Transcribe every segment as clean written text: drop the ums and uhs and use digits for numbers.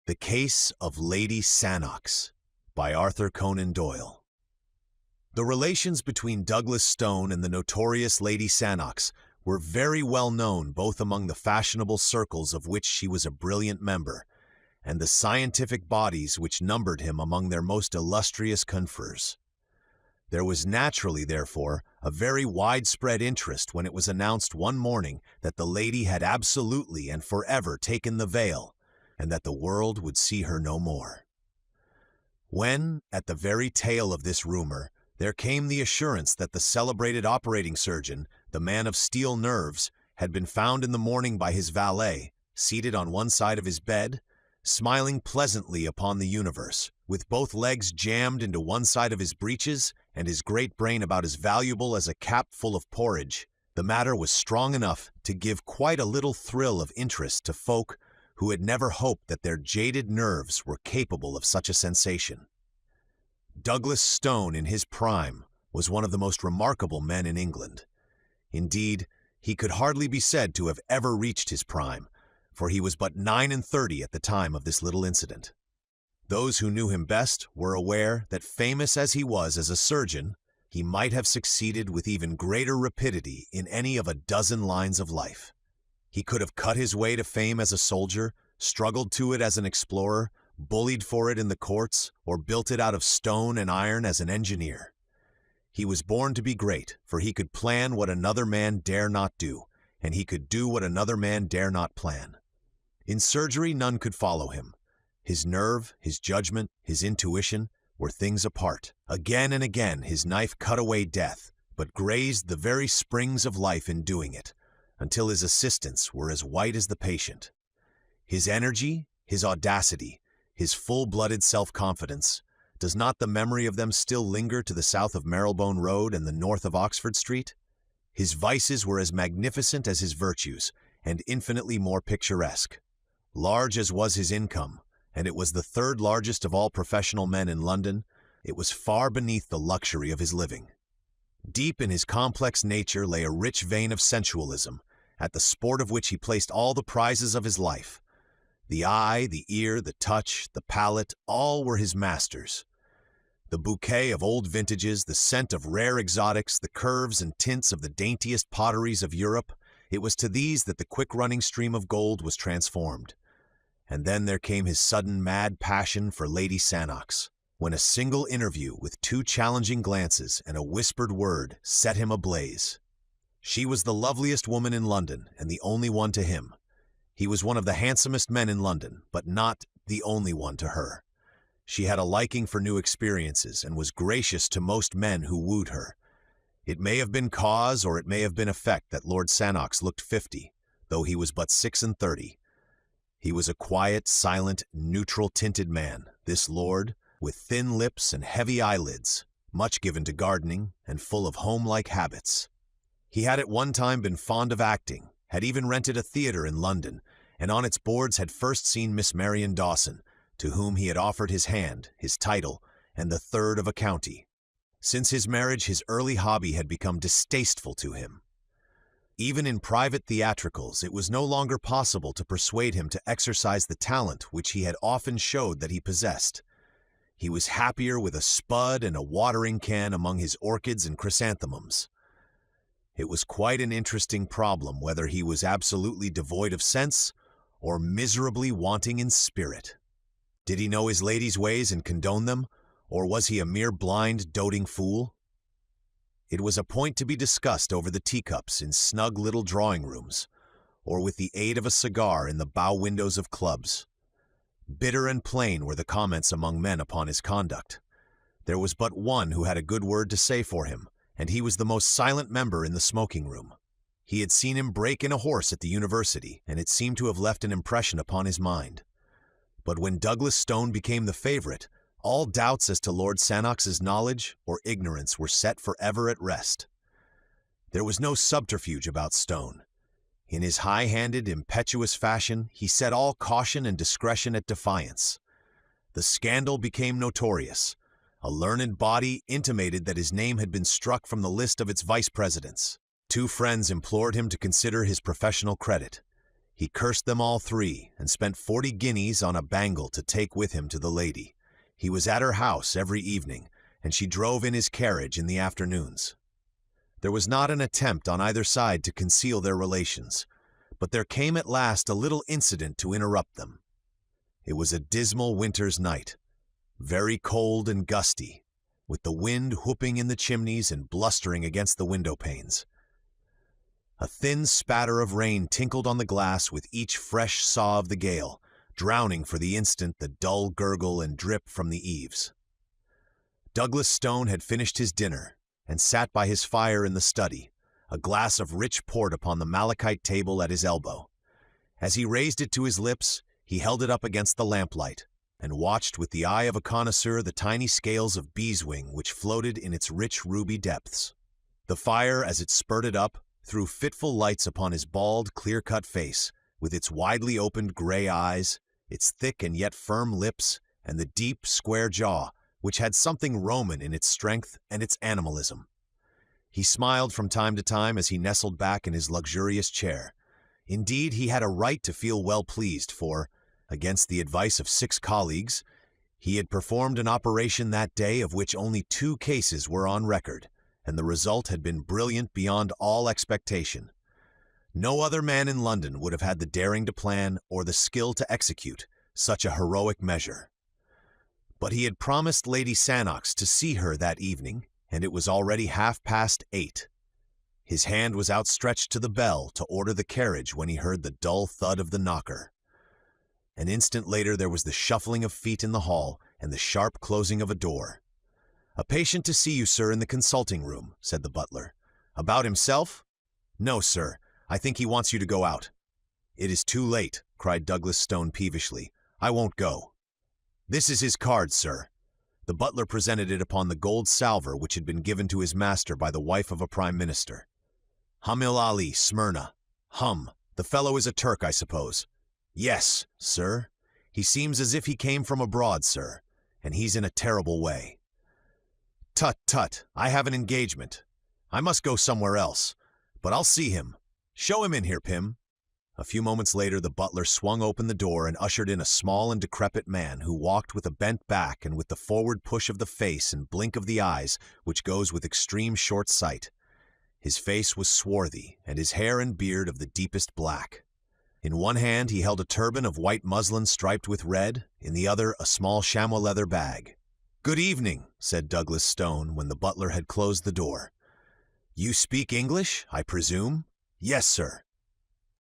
The Case of Lady Sannox by Arthur Conan Doyle. The relations between Douglas Stone and the notorious Lady Sannox were very well known both among the fashionable circles of which she was a brilliant member, and the scientific bodies which numbered him among their most illustrious confreres. There was naturally, therefore, a very widespread interest when it was announced one morning that the lady had absolutely and forever taken the veil, and that the world would see her no more. When, at the very tail of this rumor, there came the assurance that the celebrated operating surgeon, the man of steel nerves, had been found in the morning by his valet, seated on one side of his bed, smiling pleasantly upon the universe, with both legs jammed into one side of his breeches and his great brain about as valuable as a cap full of porridge, the matter was strong enough to give quite a little thrill of interest to folk who had never hoped that their jaded nerves were capable of such a sensation. Douglas Stone, in his prime, was one of the most remarkable men in England. Indeed, he could hardly be said to have ever reached his prime, for he was but 39 at the time of this little incident. Those who knew him best were aware that, famous as he was as a surgeon, he might have succeeded with even greater rapidity in any of a dozen lines of life. He could have cut his way to fame as a soldier, struggled to it as an explorer, bullied for it in the courts, or built it out of stone and iron as an engineer. He was born to be great, for he could plan what another man dare not do, and he could do what another man dare not plan. In surgery, none could follow him. His nerve, his judgment, his intuition were things apart. Again and again his knife cut away death, but grazed the very springs of life in doing it, until his assistants were as white as the patient. His energy, his audacity, his full-blooded self-confidence, does not the memory of them still linger to the south of Marylebone Road and the north of Oxford Street? His vices were as magnificent as his virtues, and infinitely more picturesque. Large as was his income, and it was the third largest of all professional men in London, it was far beneath the luxury of his living. Deep in his complex nature lay a rich vein of sensualism, at the sport of which he placed all the prizes of his life. The eye, the ear, the touch, the palate, all were his masters. The bouquet of old vintages, the scent of rare exotics, the curves and tints of the daintiest potteries of Europe, it was to these that the quick-running stream of gold was transformed. And then there came his sudden mad passion for Lady Sannox, when a single interview with 2 challenging glances and a whispered word set him ablaze. She was the loveliest woman in London, and the only one to him. He was one of the handsomest men in London, but not the only one to her. She had a liking for new experiences, and was gracious to most men who wooed her. It may have been cause, or it may have been effect, that Lord Sannox looked 50, though he was but 36. He was a quiet, silent, neutral-tinted man, this lord, with thin lips and heavy eyelids, much given to gardening, and full of home-like habits. He had at one time been fond of acting, had even rented a theatre in London, and on its boards had first seen Miss Marion Dawson, to whom he had offered his hand, his title, and the third of a county. Since his marriage, his early hobby had become distasteful to him. Even in private theatricals, it was no longer possible to persuade him to exercise the talent which he had often showed that he possessed. He was happier with a spud and a watering can among his orchids and chrysanthemums. It was quite an interesting problem whether he was absolutely devoid of sense or miserably wanting in spirit. Did he know his lady's ways and condone them, or was he a mere blind, doting fool? It was a point to be discussed over the teacups in snug little drawing-rooms, or with the aid of a cigar in the bow windows of clubs. Bitter and plain were the comments among men upon his conduct. There was but one who had a good word to say for him, and he was the most silent member in the smoking-room. He had seen him break in a horse at the university, and it seemed to have left an impression upon his mind. But when Douglas Stone became the favorite, all doubts as to Lord Sannox's knowledge or ignorance were set forever at rest. There was no subterfuge about Stone. In his high-handed, impetuous fashion, he set all caution and discretion at defiance. The scandal became notorious. A learned body intimated that his name had been struck from the list of its vice-presidents. 2 friends implored him to consider his professional credit. He cursed them all three and spent 40 guineas on a bangle to take with him to the lady. He was at her house every evening, and she drove in his carriage in the afternoons. There was not an attempt on either side to conceal their relations, but there came at last a little incident to interrupt them. It was a dismal winter's night, very cold and gusty, with the wind whooping in the chimneys and blustering against the window panes. A thin spatter of rain tinkled on the glass with each fresh saw of the gale, drowning for the instant the dull gurgle and drip from the eaves. Douglas Stone had finished his dinner and sat by his fire in the study, a glass of rich port upon the malachite table at his elbow. As he raised it to his lips, he held it up against the lamplight and watched with the eye of a connoisseur the tiny scales of beeswing which floated in its rich ruby depths. The fire, as it spurted up, threw fitful lights upon his bald, clear-cut face, with its widely opened gray eyes, its thick and yet firm lips, and the deep, square jaw, which had something Roman in its strength and its animalism. He smiled from time to time as he nestled back in his luxurious chair. Indeed, he had a right to feel well pleased, for, against the advice of 6 colleagues, he had performed an operation that day of which only 2 cases were on record, and the result had been brilliant beyond all expectation. No other man in London would have had the daring to plan or the skill to execute such a heroic measure. But he had promised Lady Sannox to see her that evening, and it was already 8:30. His hand was outstretched to the bell to order the carriage when he heard the dull thud of the knocker. An instant later there was the shuffling of feet in the hall and the sharp closing of a door. "A patient to see you, sir, in the consulting room," said the butler. "About himself?" "No, sir. I think he wants you to go out." "It is too late," cried Douglas Stone peevishly. "I won't go." "This is his card, sir." The butler presented it upon the gold salver which had been given to his master by the wife of a prime minister. "Hamil Ali, Smyrna. Hum. The fellow is a Turk, I suppose." "Yes, sir. He seems as if he came from abroad, sir, and he's in a terrible way." "Tut, tut, I have an engagement. I must go somewhere else, but I'll see him. Show him in here, Pym." A few moments later the butler swung open the door and ushered in a small and decrepit man who walked with a bent back and with the forward push of the face and blink of the eyes which goes with extreme short sight. His face was swarthy, and his hair and beard of the deepest black. In one hand he held a turban of white muslin striped with red, in the other a small chamois leather bag. "Good evening," said Douglas Stone when the butler had closed the door. "You speak English, I presume?" "Yes, sir."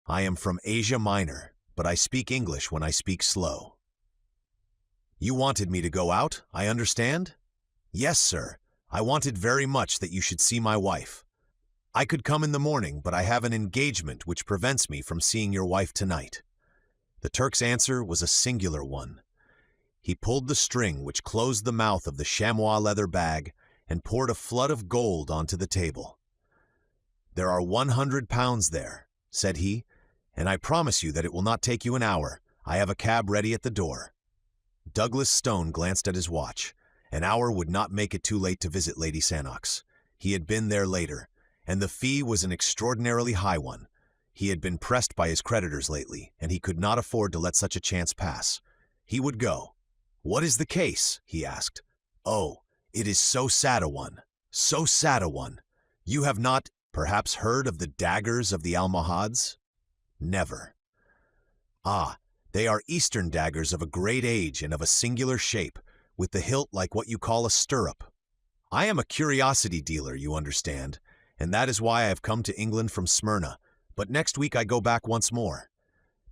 "I am from Asia Minor, but I speak English when I speak slow." "You wanted me to go out, I understand?" "Yes, sir. I wanted very much that you should see my wife. I could come in the morning, but I have an engagement which prevents me from seeing your wife tonight." The Turk's answer was a singular one. He pulled the string which closed the mouth of the chamois leather bag and poured a flood of gold onto the table. "There are £100 there," said he, "and I promise you that it will not take you an hour. I have a cab ready at the door." Douglas Stone glanced at his watch. An hour would not make it too late to visit Lady Sannox. He had been there later, and the fee was an extraordinarily high one. He had been pressed by his creditors lately, and he could not afford to let such a chance pass. He would go. "What is the case?" he asked. "Oh, it is so sad a one, so sad a one. You have not, perhaps, heard of the daggers of the Almohads?" "Never." "Ah, they are Eastern daggers of a great age and of a singular shape, with the hilt like what you call a stirrup. I am a curiosity dealer, you understand, and that is why I have come to England from Smyrna, but next week I go back once more.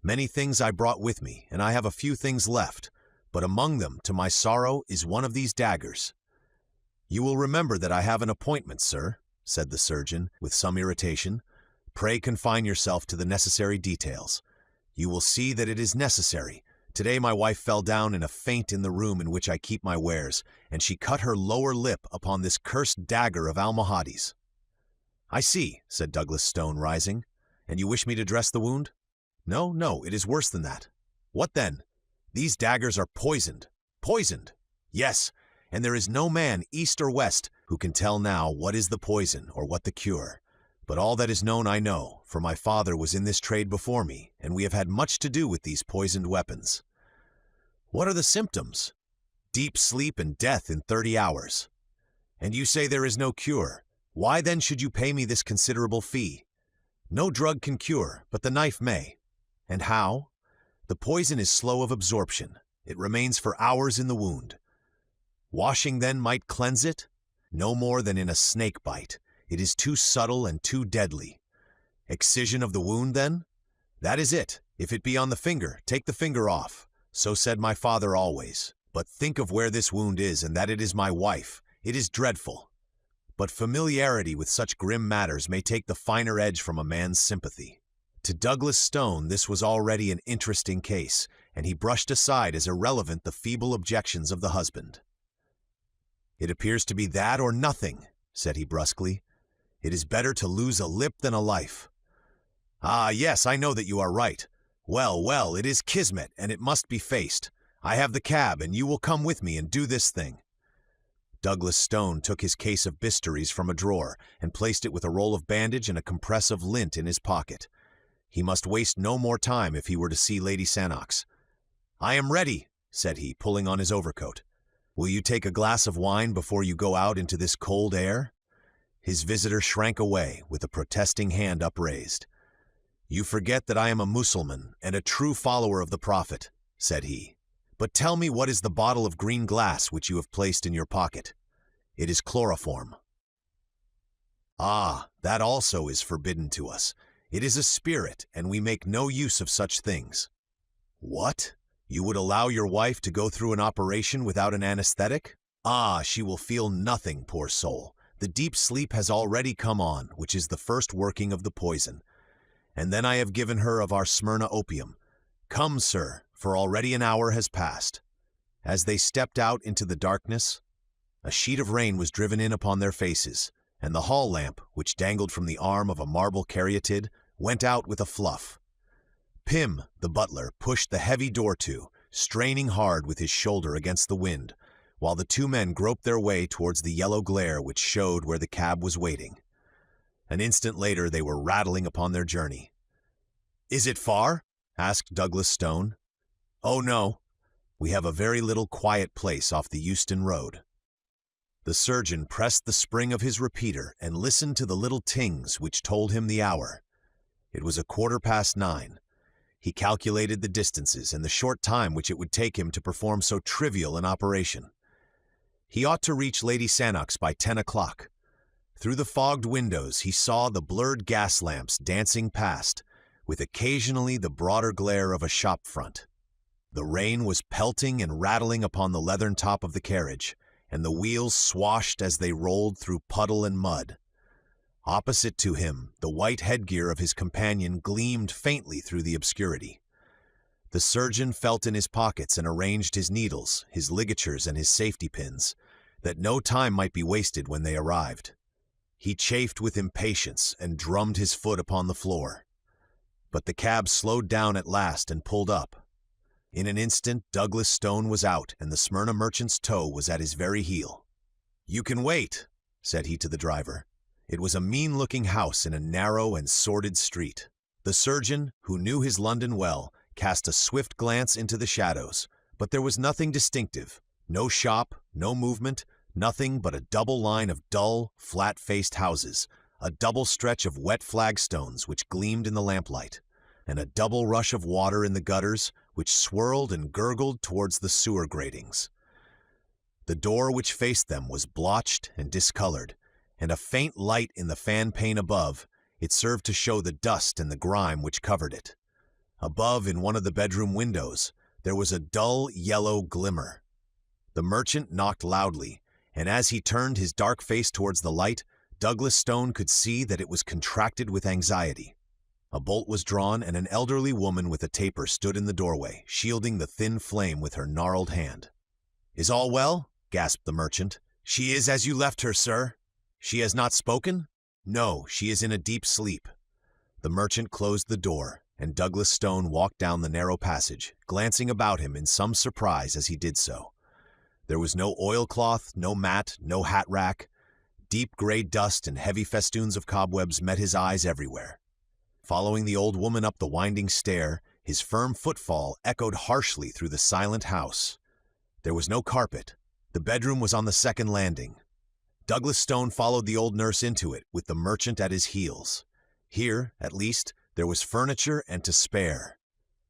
Many things I brought with me, and I have a few things left, but among them, to my sorrow, is one of these daggers." "You will remember that I have an appointment, sir," said the surgeon, with some irritation. "Pray confine yourself to the necessary details. You will see that it is necessary. Today my wife fell down in a faint in the room in which I keep my wares, and she cut her lower lip upon this cursed dagger of Almohades." "I see," said Douglas Stone, rising. "And you wish me to dress the wound?" "No, no, it is worse than that." "What then?" "These daggers are poisoned." "Poisoned?" "Yes, and there is no man, east or west, who can tell now what is the poison or what the cure. But all that is known I know, for my father was in this trade before me, and we have had much to do with these poisoned weapons. What are the symptoms? Deep sleep and death in 30 hours. And you say there is no cure. Why then should you pay me this considerable fee? No drug can cure, but the knife may. And how? The poison is slow of absorption. It remains for hours in the wound. Washing then might cleanse it? No more than in a snake bite. It is too subtle and too deadly. Excision of the wound then? That is it. If it be on the finger, take the finger off. So said my father always. But think of where this wound is, and that it is my wife. It is dreadful. But familiarity with such grim matters may take the finer edge from a man's sympathy. To Douglas Stone this was already an interesting case, and he brushed aside as irrelevant the feeble objections of the husband. "It appears to be that or nothing," said he brusquely. "It is better to lose a lip than a life." "Ah, yes, I know that you are right. Well, well, it is kismet, and it must be faced. I have the cab, and you will come with me and do this thing." Douglas Stone took his case of bistouries from a drawer and placed it with a roll of bandage and a compress of lint in his pocket. He must waste no more time if he were to see Lady Sannox. "I am ready," said he, pulling on his overcoat. "Will you take a glass of wine before you go out into this cold air?" His visitor shrank away with a protesting hand upraised. "You forget that I am a Mussulman and a true follower of the Prophet," said he. "But tell me, what is the bottle of green glass which you have placed in your pocket?" "It is chloroform." "Ah, that also is forbidden to us. It is a spirit, and we make no use of such things." "What? You would allow your wife to go through an operation without an anesthetic? Ah, she will feel nothing, poor soul. The deep sleep has already come on, which is the first working of the poison. And then I have given her of our Smyrna opium. Come, sir, for already an hour has passed." As they stepped out into the darkness, a sheet of rain was driven in upon their faces, and the hall lamp, which dangled from the arm of a marble caryatid, went out with a fluff. Pym, the butler, pushed the heavy door to, straining hard with his shoulder against the wind, while the two men groped their way towards the yellow glare which showed where the cab was waiting. An instant later they were rattling upon their journey. "Is it far?" asked Douglas Stone. "Oh, no. We have a very little quiet place off the Euston Road." The surgeon pressed the spring of his repeater and listened to the little tings which told him the hour. It was 9:15. He calculated the distances and the short time which it would take him to perform so trivial an operation. He ought to reach Lady Sannox by 10 o'clock. Through the fogged windows he saw the blurred gas lamps dancing past, with occasionally the broader glare of a shop front. The rain was pelting and rattling upon the leathern top of the carriage, and the wheels swashed as they rolled through puddle and mud. Opposite to him, the white headgear of his companion gleamed faintly through the obscurity. The surgeon felt in his pockets and arranged his needles, his ligatures, and his safety pins, that no time might be wasted when they arrived. He chafed with impatience and drummed his foot upon the floor. But the cab slowed down at last and pulled up. In an instant Douglas Stone was out, and the Smyrna merchant's toe was at his very heel. "You can wait," said he to the driver. It was a mean-looking house in a narrow and sordid street. The surgeon, who knew his London well, cast a swift glance into the shadows, but there was nothing distinctive, no shop, no movement, nothing but a double line of dull, flat-faced houses, a double stretch of wet flagstones which gleamed in the lamplight, and a double rush of water in the gutters which swirled and gurgled towards the sewer gratings. The door which faced them was blotched and discolored, and a faint light in the fan pane above, it served to show the dust and the grime which covered it. Above, in one of the bedroom windows, there was a dull yellow glimmer. The merchant knocked loudly, and as he turned his dark face towards the light, Douglas Stone could see that it was contracted with anxiety. A bolt was drawn, and an elderly woman with a taper stood in the doorway, shielding the thin flame with her gnarled hand. "Is all well?" gasped the merchant. "She is as you left her, sir." "She has not spoken?" "No, she is in a deep sleep." The merchant closed the door, and Douglas Stone walked down the narrow passage, glancing about him in some surprise as he did so. There was no oilcloth, no mat, no hat rack. Deep gray dust and heavy festoons of cobwebs met his eyes everywhere. Following the old woman up the winding stair, his firm footfall echoed harshly through the silent house. There was no carpet. The bedroom was on the second landing. Douglas Stone followed the old nurse into it, with the merchant at his heels. Here, at least, there was furniture and to spare.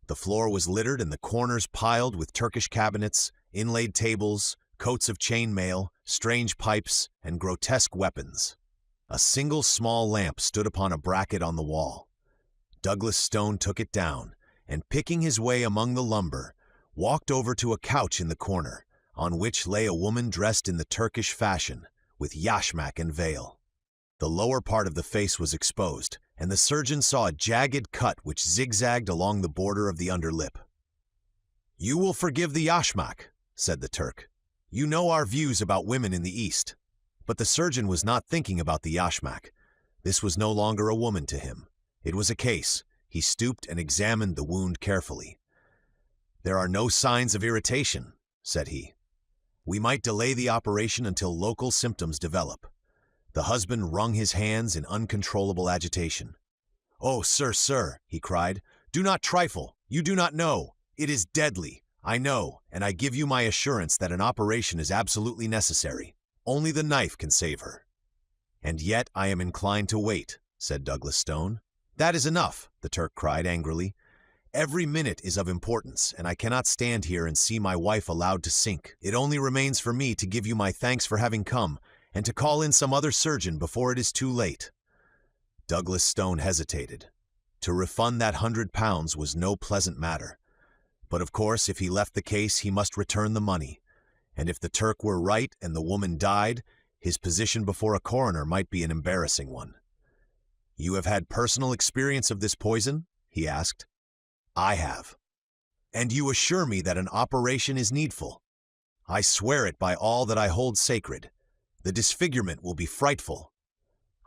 The floor was littered and the corners piled with Turkish cabinets, inlaid tables, coats of chain mail, strange pipes, and grotesque weapons. A single small lamp stood upon a bracket on the wall. Douglas Stone took it down, and picking his way among the lumber, walked over to a couch in the corner, on which lay a woman dressed in the Turkish fashion, with yashmak and veil. The lower part of the face was exposed, and the surgeon saw a jagged cut which zigzagged along the border of the underlip. "You will forgive the yashmak," said the Turk. "You know our views about women in the East." But the surgeon was not thinking about the yashmak. This was no longer a woman to him. It was a case. He stooped and examined the wound carefully. "There are no signs of irritation," said he. "We might delay the operation until local symptoms develop." The husband wrung his hands in uncontrollable agitation. "Oh, sir," he cried, "do not trifle. You do not know. It is deadly. I know, and I give you my assurance that an operation is absolutely necessary. Only the knife can save her." "And yet I am inclined to wait," said Douglas Stone. "That is enough," the Turk cried angrily. "Every minute is of importance, and I cannot stand here and see my wife allowed to sink. It only remains for me to give you my thanks for having come, and to call in some other surgeon before it is too late." Douglas Stone hesitated. To refund that £100 was no pleasant matter. But of course, if he left the case, he must return the money. And if the Turk were right and the woman died, his position before a coroner might be an embarrassing one. "You have had personal experience of this poison?" he asked. "I have." "And you assure me that an operation is needful?" "I swear it by all that I hold sacred. The disfigurement will be frightful.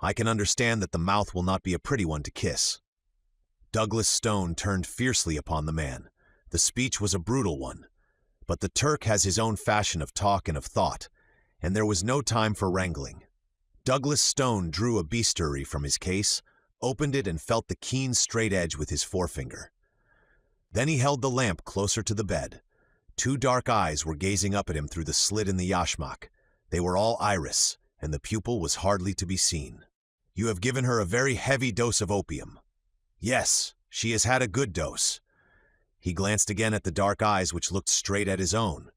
I can understand that the mouth will not be a pretty one to kiss." Douglas Stone turned fiercely upon the man. The speech was a brutal one. But the Turk has his own fashion of talk and of thought, and there was no time for wrangling. Douglas Stone drew a bistoury from his case, opened it and felt the keen straight edge with his forefinger. Then he held the lamp closer to the bed. Two dark eyes were gazing up at him through the slit in the yashmak. They were all iris, and the pupil was hardly to be seen. "You have given her a very heavy dose of opium." "Yes, she has had a good dose." He glanced again at the dark eyes which looked straight at his own.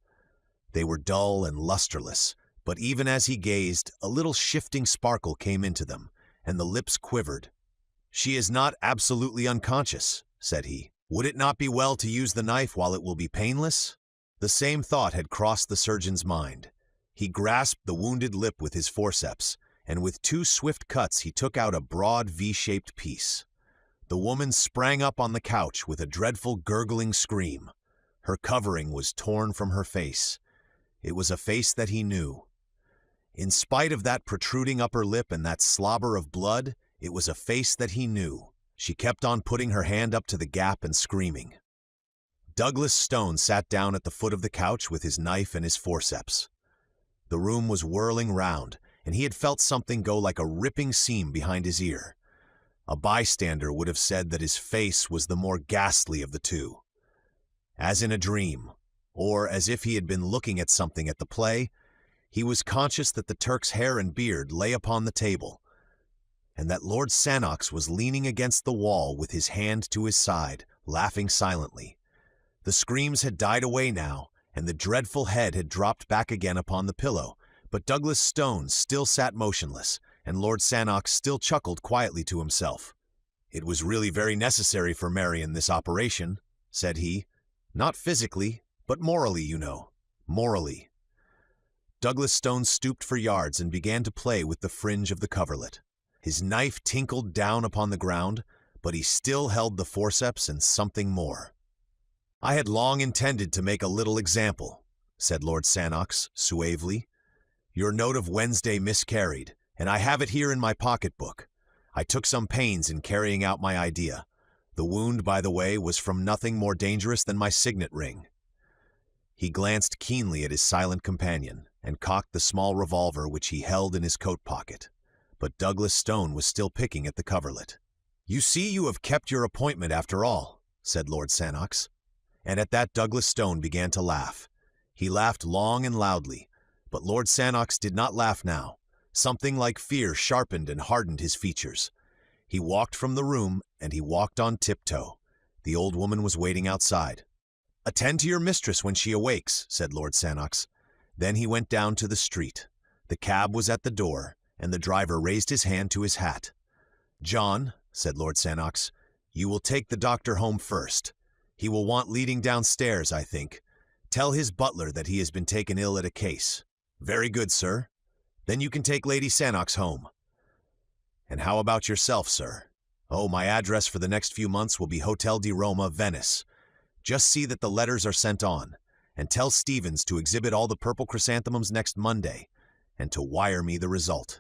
They were dull and lusterless, but even as he gazed, a little shifting sparkle came into them, and the lips quivered. "She is not absolutely unconscious," said he. "Would it not be well to use the knife while it will be painless?" The same thought had crossed the surgeon's mind. He grasped the wounded lip with his forceps, and with two swift cuts he took out a broad V-shaped piece. The woman sprang up on the couch with a dreadful gurgling scream. Her covering was torn from her face. It was a face that he knew. In spite of that protruding upper lip and that slobber of blood, it was a face that he knew. She kept on putting her hand up to the gap and screaming. Douglas Stone sat down at the foot of the couch with his knife and his forceps. The room was whirling round, and he had felt something go like a ripping seam behind his ear. A bystander would have said that his face was the more ghastly of the two. As in a dream, or as if he had been looking at something at the play, he was conscious that the Turk's hair and beard lay upon the table, and that Lord Sannox was leaning against the wall with his hand to his side, laughing silently. The screams had died away now, and the dreadful head had dropped back again upon the pillow, but Douglas Stone still sat motionless, and Lord Sannox still chuckled quietly to himself. "It was really very necessary for Marion, this operation," said he. "Not physically, but morally, you know. Morally." Douglas Stone stooped for yards and began to play with the fringe of the coverlet. His knife tinkled down upon the ground, but he still held the forceps and something more. "I had long intended to make a little example," said Lord Sannox suavely. "Your note of Wednesday miscarried, and I have it here in my pocketbook. I took some pains in carrying out my idea. The wound, by the way, was from nothing more dangerous than my signet ring." He glanced keenly at his silent companion, and cocked the small revolver which he held in his coat pocket. But Douglas Stone was still picking at the coverlet. "You see you have kept your appointment after all," said Lord Sannox. And at that Douglas Stone began to laugh. He laughed long and loudly, but Lord Sannox did not laugh now. Something like fear sharpened and hardened his features. He walked from the room, and he walked on tiptoe. The old woman was waiting outside. "Attend to your mistress when she awakes," said Lord Sannox. Then he went down to the street. The cab was at the door, and the driver raised his hand to his hat. "John," said Lord Sannox, "you will take the doctor home first. He will want leading downstairs, I think. Tell his butler that he has been taken ill at a case." "Very good, sir. Then you can take Lady Sannox home." "And how about yourself, sir?" "Oh, my address for the next few months will be Hotel di Roma, Venice. Just see that the letters are sent on, and tell Stevens to exhibit all the purple chrysanthemums next Monday, and to wire me the result."